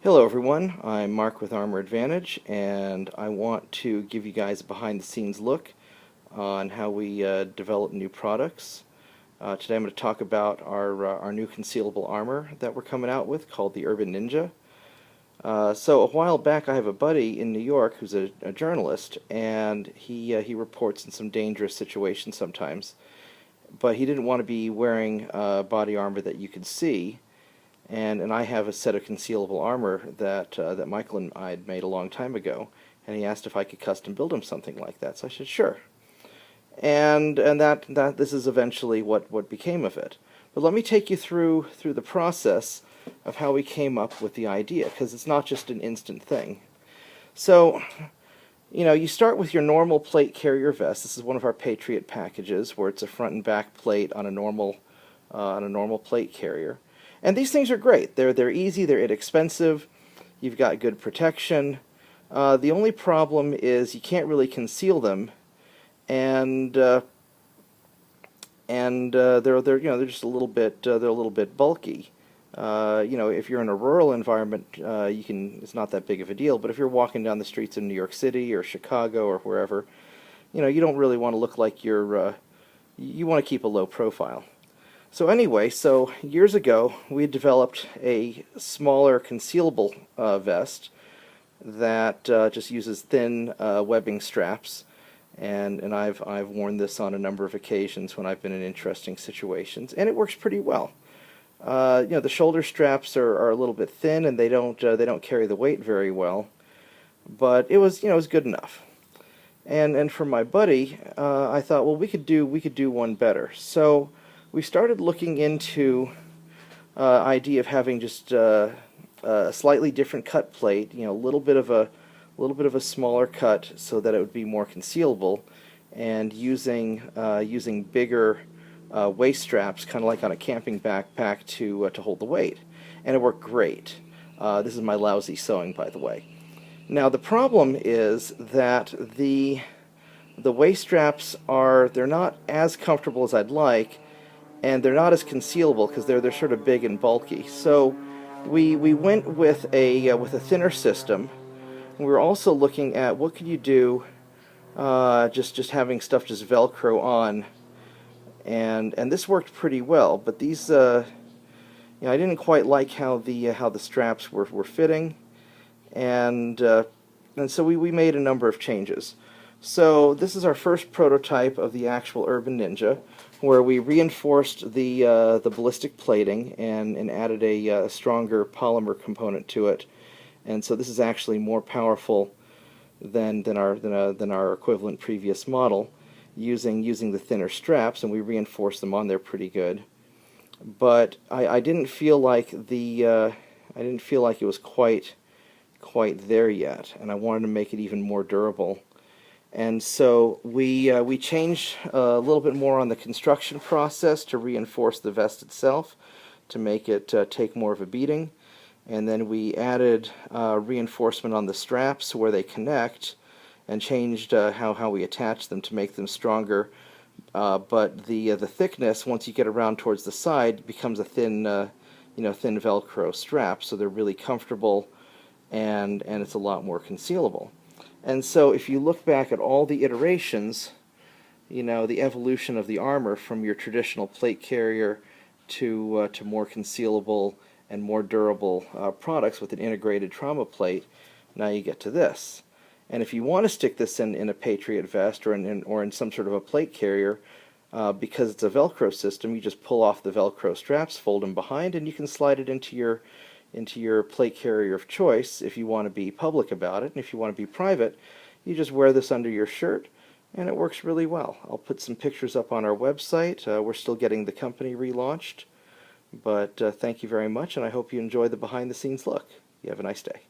Hello everyone, I'm Mark with Armor Advantage, and I want to give you guys a behind-the-scenes look on how we develop new products. Today I'm going to talk about our new concealable armor that we're coming out with called the Urban Ninja. So a while back I have a buddy in New York who's a journalist, and he reports in some dangerous situations sometimes, but he didn't want to be wearing body armor that you could see. And I have a set of concealable armor that Michael and I had made a long time ago, and he asked if I could custom build him something like that. So I said sure, and that this is eventually what became of it. But let me take you through the process of how we came up with the idea, because it's not just an instant thing. So, you start with your normal plate carrier vest. This is one of our Patriot packages, where it's a front and back plate on a normal plate carrier. And these things are great. They're easy, they're inexpensive, you've got good protection. The only problem is you can't really conceal them, and they're just a little bit bulky. If you're in a rural environment, it's not that big of a deal. But if you're walking down the streets in New York City or Chicago or wherever, you don't really want to look like you want to keep a low profile. So anyway, years ago we developed a smaller concealable vest that just uses thin webbing straps, and I've worn this on a number of occasions when I've been in interesting situations, and it works pretty well. The shoulder straps are a little bit thin, and they don't carry the weight very well, but it was good enough. And for my buddy, I thought, well, we could do one better. So we started looking into idea of having just a slightly different cut plate, a little bit of a smaller cut so that it would be more concealable, and using bigger waist straps, kind of like on a camping backpack, to hold the weight, and it worked great. This is my lousy sewing, by the way. Now the problem is that the waist straps they're not as comfortable as I'd like, and they're not as concealable because they're sort of big and bulky. So we went with a thinner system. We were also looking at what could you do just having stuff just Velcro on, and this worked pretty well. But these I didn't quite like how the straps were fitting, and so we made a number of changes. So this is our first prototype of the actual Urban Ninja, where we reinforced the ballistic plating and added a stronger polymer component to it. And so this is actually more powerful than our equivalent previous model, using the thinner straps, and we reinforced them on there pretty good. But I didn't feel like it was quite there yet, and I wanted to make it even more durable. And so we changed a little bit more on the construction process to reinforce the vest itself, to make it take more of a beating. And then we added reinforcement on the straps where they connect, and changed how we attach them to make them stronger. But the thickness, once you get around towards the side, becomes a thin thin Velcro strap, so they're really comfortable, and it's a lot more concealable. And so if you look back at all the iterations, the evolution of the armor from your traditional plate carrier to more concealable and more durable products with an integrated trauma plate, now you get to this. And if you want to stick this in a Patriot vest or in some sort of a plate carrier, because it's a Velcro system, you just pull off the Velcro straps, fold them behind, and you can slide it into your plate carrier of choice if you want to be public about it. And if you want to be private, you just wear this under your shirt, and it works really well. I'll put some pictures up on our website. We're still getting the company relaunched, but thank you very much, and I hope you enjoy the behind-the-scenes look. You have a nice day.